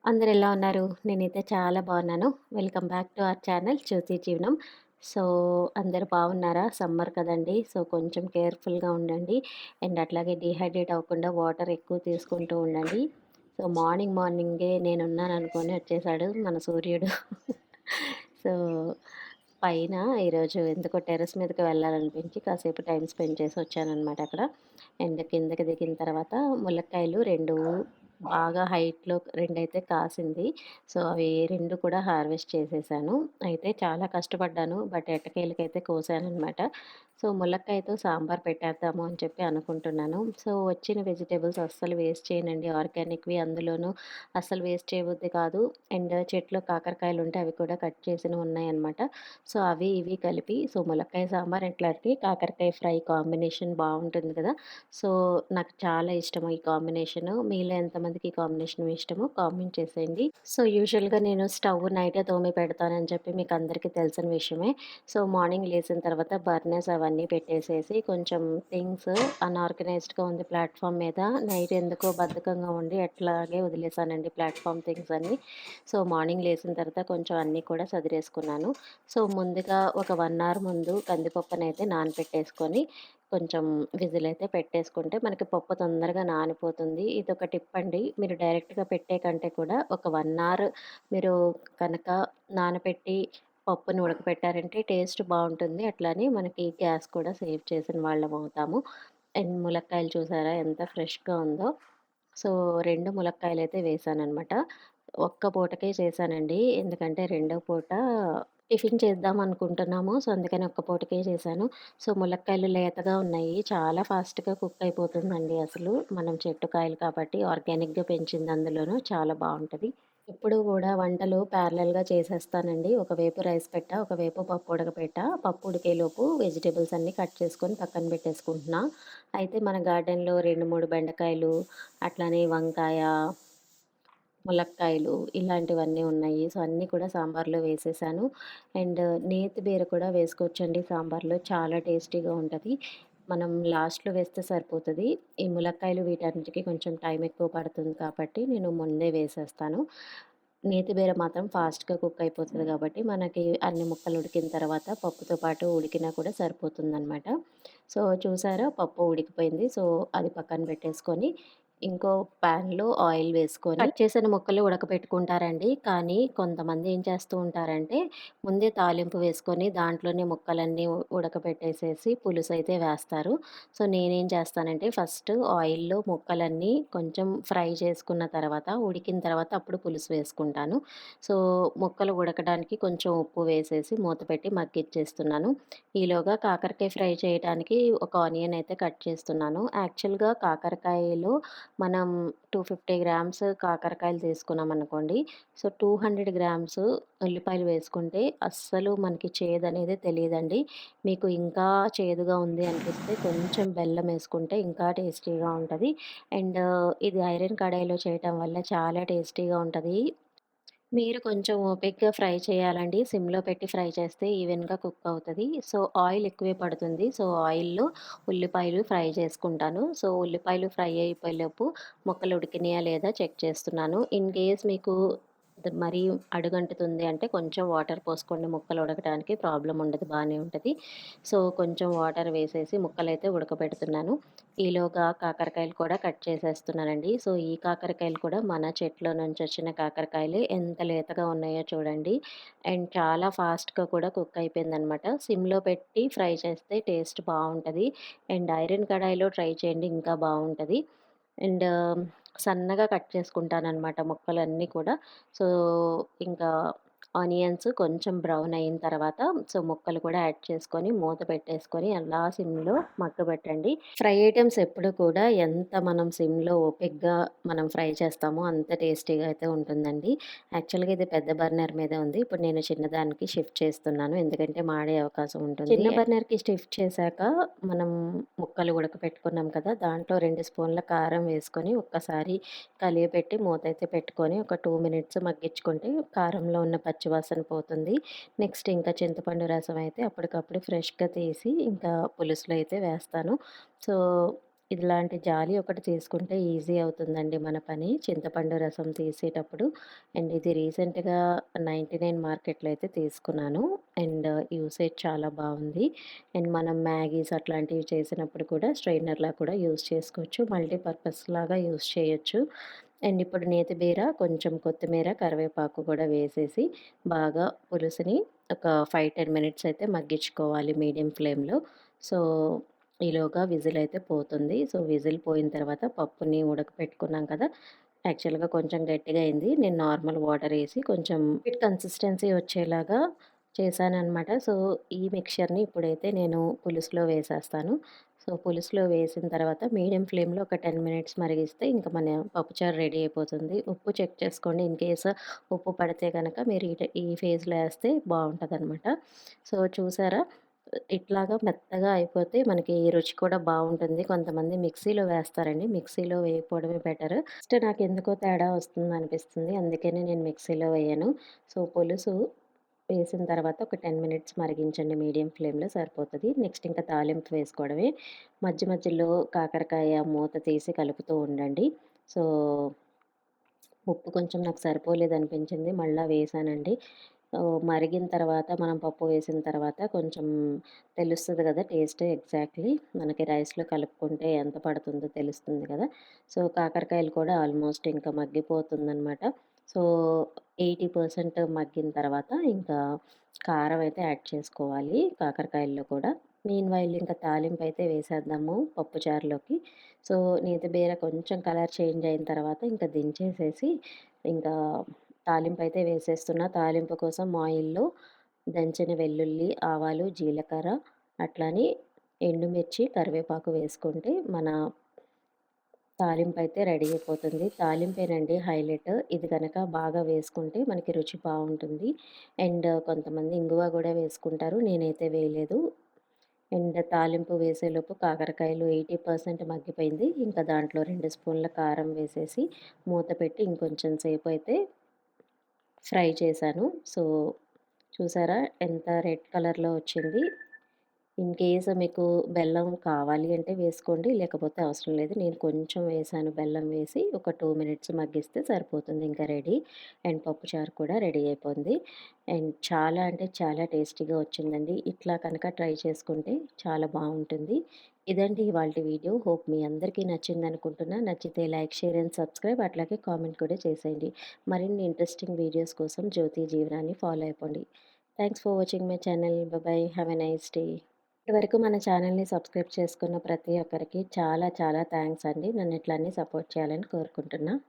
అందరూ ఎలా ఉన్నారు? నేనైతే చాలా బాగున్నాను. Welcome back to our channel 'Jyothi Jeevanam'. So, అందరూ బాగున్నారా? సమ్మర్ కదండీ! సో, కొంచెం కేర్‌ఫుల్‌గా ఉండండి. అండ్ అట్లాగే డీహైడ్రేట్ అవ్వకుండా వాటర్ ఎక్కువ తీసుకుంటూ ఉండండి. సో, మార్నింగే నేనున్నాననుకోని వచ్చేసాడు మన సూర్యుడు. సో, పైన ఈరోజు ఎందుకో టెర్రస్ మీదకి వెళ్ళాలనిపించి కాసేపు టైమ్ స్పెండ్ చేసి వచ్చాననమాట అక్కడ. అండ్ కిందకి దిగిన తర్వాత ములక్కాయలు 2 బాగా హైట్‌లో రెండైతే కాసింది. సో, అవి 2 కూడా హార్వెస్ట్ చేసేసాను. అయితే చాలా కష్టపడ్డాను. బట్ ఎట్టకేలకైతే కోసాననమాట. సో, ములక్కాయతో సాంబార్ పెట్టేద్దాము అని చెప్పి అనుకుంటున్నాను. సో, వచ్చిన వెజిటబుల్స్ అస్సలు వేస్ట్ చేయనండి. ఆర్గానిక్‌వి అందులోనూ అస్సలు వేస్ట్ చేయబుద్ధి కాదు. అండ్ చెట్లో కాకరకాయలుంటే అవి కూడా కట్ చేసినవి ఉన్నాయన్నమాట. సో, అవి ఇవి కలిపి ములక్కాయ సాంబార్ అట్లాంటి కాకరకాయ ఫ్రై కాంబినేషన్ బావుంటుంది కదా! సో, నాకు చాలా ఇష్టము ఈ కాంబినేషను. మీలో ఎంతమందికి ఈ కాంబినేషన్ ఇష్టమో కామెంట్ చేసేయండి. సో, యూజువల్‌గా నేను స్టవ్ నైటే తోమి పెడతానని చెప్పి మీకు అందరికీ తెలిసిన విషయమే. సో, మార్నింగ్ లేసిన తర్వాత బర్నర్స్ అవన్నీ పెట్టేసేసి కొంచెం థింగ్స్ అన్‌ఆర్గనైజ్డ్‌గా ఉంది ప్లాట్‌ఫామ్ మీద. నైట్ ఎందుకో బద్ధకంగా ఉండి అట్లాగే వదిలేసానండి ప్లాట్‌ఫామ్ థింగ్స్ అన్నీ. సో, మార్నింగ్ లేసిన తర్వాత కొంచెం అన్నీ కూడా సదిరేసుకున్నాను. సో, ముందుగా ఒక 1 అవర్ ముందు కందిపప్పునైతే నానపెట్టేసుకొని కొంచెం విజిలయితే పెట్టేసుకుంటే మనకి పప్పు తొందరగా నానిపోతుంది. ఇదొక టిప్ అండి. మీరు డైరెక్ట్‌గా పెట్టే కంటే కూడా ఒక 1 అవర్ మీరు కనుక నానపెట్టి పప్పుని ఉడకపెట్టారంటే టేస్ట్ బావుంటుంది. అట్లానే మనకి గ్యాస్ కూడా సేవ్ చేసిన వాళ్ళమవుతాము. అండ్ ములక్కాయలు చూసారా ఎంత ఫ్రెష్‌గా ఉందో. సో, 2 ములక్కాయలైతే వేశాననమాట. ఒక్క పూటకే చేశానండి. ఎందుకంటే రెండో పూట టిఫిన్ చేద్దాం అనుకుంటున్నాము. సో, అందుకని ఒక్క పూటకే చేశాను. సో, ములక్కాయలు లేతగా ఉన్నాయి. చాలా ఫాస్ట్‌గా కుక్ అయిపోతుందండి అసలు. మనం చెట్టు కాయలు కాబట్టి ఆర్గానిక్‌గా పెంచింది అందులోను చాలా బావుంటది. ఎప్పుడు గూడా వంటలు ప్యారలెల్‌గా చేసేస్తానండి. ఒకవైపు రైస్ పెట్టా, ఒకవైపు పప్పు ఉడకపెట్టా. పప్పు ఉడికేలోపు వెజిటబుల్స్ అన్నీ కట్ చేసుకొని పక్కన పెట్టేసుకుంటున్నా. అయితే మన గార్డెన్‌లో 2, 3 బెండకాయలు, అట్లానే వంకాయ, ములక్కాయలు ఇలాంటివన్నీ ఉన్నాయి. సో, అన్నీ కూడా సాంబార్‌లో వేసేసాను. అండ్ నేతి బీర కూడా వేసుకోవచ్చండి సాంబార్‌లో చాలా టేస్టీగా ఉంటది. మనం లాస్ట్‌లో వేస్తే సరిపోతది. ఈ ములక్కాయలు వీటన్నిటికి కొంచెం టైం ఎక్కువ పడుతుంది కాబట్టి నేను ముందే వేసేస్తాను. నేతి బీర మాత్రం ఫాస్ట్‌గా కుక్ అయిపోతది కాబట్టి మనకి అన్ని ముక్కలు ఉడికిన తర్వాత పప్పుతో పాటు ఉడికినా కూడా సరిపోతుందనమాట. సో, చూసారా పప్పు ఉడికిపోయింది. సో, అది పక్కన పెట్టేసుకొని ఇంకో ప్యాన్‌లో ఆయిల్ వేసుకొని కట్ చేసిన ముక్కలు ఉడకబెట్టుకుంటారండి. కానీ కొంతమంది ఏం చేస్తూ ఉంటారంటే, ముందే తాలింపు వేసుకొని దాంట్లోనే ముక్కలన్నీ ఉడకబెట్టేసేసి పులుసైతే వేస్తారు. సో, నేనేం చేస్తానంటే ఫస్ట్ ఆయిల్‌లో ముక్కలన్నీ కొంచెం ఫ్రై చేసుకున్న తర్వాత, ఉడికిన తర్వాత అప్పుడు పులుసు వేసుకుంటాను. సో, ముక్కలు ఉడకడానికి కొంచెం ఉప్పు వేసేసి మూత పెట్టి మగ్గిచ్చేస్తున్నాను. ఈలోగా కాకరకాయ ఫ్రై చేయటానికి ఒక ఆనియన్ అయితే కట్ చేస్తున్నాను. యాక్చువల్‌గా కాకరకాయలో మనం 250 గ్రామ్స్ కాకరకాయలు తీసుకున్నామనుకోండి. సో, 200 గ్రామ్స్ ఉల్లిపాయలు వేసుకుంటే అస్సలు మనకి చేదనేది తెలీదండి. మీకు ఇంకా చేదుగా ఉంది అనిపిస్తే కొంచెం బెల్లం ఏసుకుంటే ఇంకా టేస్టీగా ఉంటది. అండ్ ఇది ఐరన్ కడాయిలో చేయటం వల్ల చాలా టేస్టీగా ఉంటది. మీరు కొంచెం ఓపికగా ఫ్రై చేయాలండి. సిమ్‌లో పెట్టి ఫ్రై చేస్తే ఈవెన్‌గా కుక్ అవుతది. సో, ఆయిల్ ఎక్కువే పడుతుంది. సో, ఆయిల్‌లో ఉల్లిపాయలు ఫ్రై చేసుకుంటాను. సో, ఉల్లిపాయలు ఫ్రై అయిపోయేలోపు ముక్కలు ఉడికినాయా లేదా చెక్ చేస్తున్నాను. ఇన్ కేస్ మీకు మరీ అడుగంటుతుంది అంటే కొంచెం వాటర్ పోసుకోండి ముక్కలు ఉడకడానికి ప్రాబ్లమ్ ఉండదు బానే ఉంటది. సో, కొంచెం వాటర్ వేసేసి ముక్కలైతే ఉడకబెడుతున్నాను. ఈలోగా కాకరకాయలు కూడా కట్ చేసేస్తున్నానండి. సో, ఈ కాకరకాయలు కూడా మన చెట్లో నుంచి వచ్చిన కాకరకాయలే ఎంత లేతగా ఉన్నాయో చూడండి. అండ్ చాలా ఫాస్ట్‌గా కూడా కుక్ అయిపోయిందనమాట. సిమ్‌లో పెట్టి ఫ్రై చేస్తే టేస్ట్ బావుంటది. అండ్ ఐరన్ కడాయిలో ట్రై చేయండి ఇంకా బావుంటది. అండ్ సన్నగా కట్ చేసుకుంటాననమాట ముక్కలన్నీ కూడా. సో, ఇంకా ఆనియన్స్ కొంచెం బ్రౌన్ అయిన తర్వాత ముక్కలు కూడా యాడ్ చేసుకొని మూత పెట్టేసుకొని అలా సిమ్‌లో మగ్గబెట్టండి. ఫ్రై ఐటెమ్స్ ఎప్పుడు కూడా ఎంత మనం సిమ్‌లో ఓపికగా మనం ఫ్రై చేస్తామో అంత టేస్టీగా అయితే ఉంటుందండి. యాక్చువల్‌గా ఇది పెద్ద బర్నర్ మీదే ఉంది. ఇప్పుడు నేను చిన్నదానికి షిఫ్ట్ చేస్తున్నాను. ఎందుకంటే మాడే అవకాశం ఉంటుంది. చిన్న బర్నర్‌కి షిఫ్ట్ చేశాక మనం ముక్కలు ఉడకపెట్టుకున్నాం కదా! దాంట్లో 2 స్పూన్ల కారం వేసుకొని ఒక్కసారి కలియబెట్టి మూతైతే పెట్టుకొని ఒక 2 మినిట్స్ మగ్గించుకుంటే కారంలో ఉన్న పచ్చివాసన పోతుంది. నెక్స్ట్ ఇంకా చింతపండు రసం అయితే అప్పటికప్పుడు ఫ్రెష్‌గా తీసి ఇంకా పులుసులో అయితే వేస్తాను. సో, ఇలాంటి జాలి ఒకటి చేసుకుంటే ఈజీ అవుతుందండి మన పని. చింతపండు రసం తీసేటప్పుడు. అండ్ ఇది రీసెంట్‌గా 99 మార్కెట్‌లో అయితే తీసుకున్నాను. అండ్ యూసేజ్ చాలా బావుంది. అండ్ మనం మ్యాగీస్ అట్లాంటివి చేసినప్పుడు కూడా స్ట్రెయినర్‌లా కూడా యూజ్ చేసుకోవచ్చు. మల్టీపర్పస్ లాగా యూజ్ చేయొచ్చు. అండ్ ఇప్పుడు నేతి బీర, కొంచెం కొత్తిమీర, కరివేపాకు కూడా వేసేసి బాగా పులుసుని ఒక 5, 10 మినిట్స్ అయితే మగ్గించుకోవాలి మీడియం ఫ్లేమ్‌లో. సో ఈలోగా విజిలయితే పోతుంది. సో, విజిల్ పోయిన తర్వాత పప్పుని ఉడకపెట్టుకున్నాం కదా! యాక్చువల్‌గా కొంచెం గట్టిగా అయింది. నేను నార్మల్ వాటరేసి కొంచెం లిక్విడ్ కన్సిస్టెన్సీ వచ్చేలాగా చేశాననమాట. సో, ఈ మిక్స్చర్‌ని ఇప్పుడైతే నేను పులుసులో వేసేస్తాను. సో, పులుసులో వేసిన తర్వాత మీడియం ఫ్లేమ్‌లో ఒక 10 మినిట్స్ మరిగిస్తే ఇంక మన పప్పుచారు రెడీ అయిపోతుంది. ఉప్పు చెక్ చేసుకోండి. ఇన్ కేస్ ఉప్పు పడితే గనక మీరు ఈ ఫేజ్‌లో ఏస్తే బావుంటదనమాట. సో, చూసారా? ఇట్లాగా మెత్తగా అయిపోతే మనకి రుచి కూడా బావుంటుంది. కొంతమంది మిక్సీలో వేస్తారండి. మిక్సీలో వేయకపోవడమే బెటర్. ఫస్ట్ నాకెందుకో తేడా వస్తుందనిపిస్తుంది. అందుకనే నేను మిక్సీలో వేయను. సో, పులుసు వేసిన తర్వాత ఒక 10 మినిట్స్ మరిగించండి మీడియం ఫ్లేమ్‌లో సరిపోతది. నెక్స్ట్ ఇంకా తాలింపు వేసుకోవడమే. మధ్య మధ్యలో కాకరకాయ మూత తీసి కలుపుతూ ఉండండి. సో, ఉప్పు కొంచెం నాకు సరిపోలేదనిపించింది. మళ్ళా వేశానండి. మరిగిన తర్వాత మనం పప్పు వేసిన తర్వాత కొంచెం తెలుస్తది గదా! టేస్ట్ ఎగ్జాక్ట్‌లీ మనకి రైస్‌లో కలుపుకుంటే ఎంత పడుతుందో తెలుస్తుంది గదా! సో, కాకరకాయలు కూడా ఆల్మోస్ట్ ఇంకా మగ్గిపోతుందనమాట. సో, 80% మగ్గిన తర్వాత ఇంకా కారం అయితే యాడ్ చేసుకోవాలి కాకరకాయల్లో కూడా. మీన్‌వైల్ ఇంకా తాలింపయితే వేసేద్దాము పప్పుచారులోకి. సో, నేతి బీర కొంచెం కలర్ చేంజ్ అయిన తర్వాత ఇంకా దించేసేసి ఇంకా తాలింపయితే వేసేస్తున్నా. తాలింపు కోసం ఆయిల్‌లో దంచిన వెల్లుల్లి, ఆవాలు, జీలకర్ర అట్లని ఎండుమిర్చి, కరివేపాకు వేసుకుంటే మన తాలింపయితే రెడీ అయిపోతుంది. తాలింపేనండి హైలైట్. ఇది గనక బాగా వేసుకుంటే మనకి రుచి బావుంటుంది. అండ్ కొంతమంది ఇంగువ గూడా వేసుకుంటారు. నేనైతే వేయలేదు. అండ్ తాలింపు వేసేలోపు కాకరకాయలు 80% మగ్గిపోయింది. ఇంకా దాంట్లో 2 స్పూన్ల కారం వేసేసి మూత పెట్టి ఇంకొంచెం సేపయితే ఫ్రై చేశాను. సో, చూసారా ఎంత రెడ్ కలర్‌లో వచ్చింది. ఇన్ కేస్ మీకు బెల్లం కావాలి అంటే వేసుకోండి. లేకపోతే అవసరం లేదు. నేను కొంచెం వేశాను బెల్లం వేసి ఒక 2 మినిట్స్ మగ్గిస్తే సరిపోతుంది. ఇంకా రెడీ. అండ్ పప్పుచారు కూడా రెడీ అయిపోయింది. అండ్ చాలా అంటే చాలా టేస్టీగా వచ్చిందండి. ఇట్లా కనుక ట్రై చేసుకుంటే చాలా బావుంటుంది. ఇదండి ఇవాల్టి వీడియో. హోప్ మీ అందరికీ నచ్చిందనుకుంటున్నా. నచ్చితే లైక్, షేర్ అండ్ సబ్స్క్రైబ్ అట్లాగే కామెంట్ కూడా చేసేయండి. మరిన్ని ఇంట్రెస్టింగ్ వీడియోస్ కోసం జ్యోతి జీవనాన్ని ఫాలో అయిపోండి. Thanks for watching my channel. By. Have a nice day. ఇప్పటివరకు మన ఛానల్‌ని సబ్స్క్రైబ్ చేసుకున్న ప్రతి ఒక్కరికి చాలా చాలా థాంక్స్ అండి. నన్ను ఇట్లనే సపోర్ట్ చేయాలని కోరుకుంటున్నా.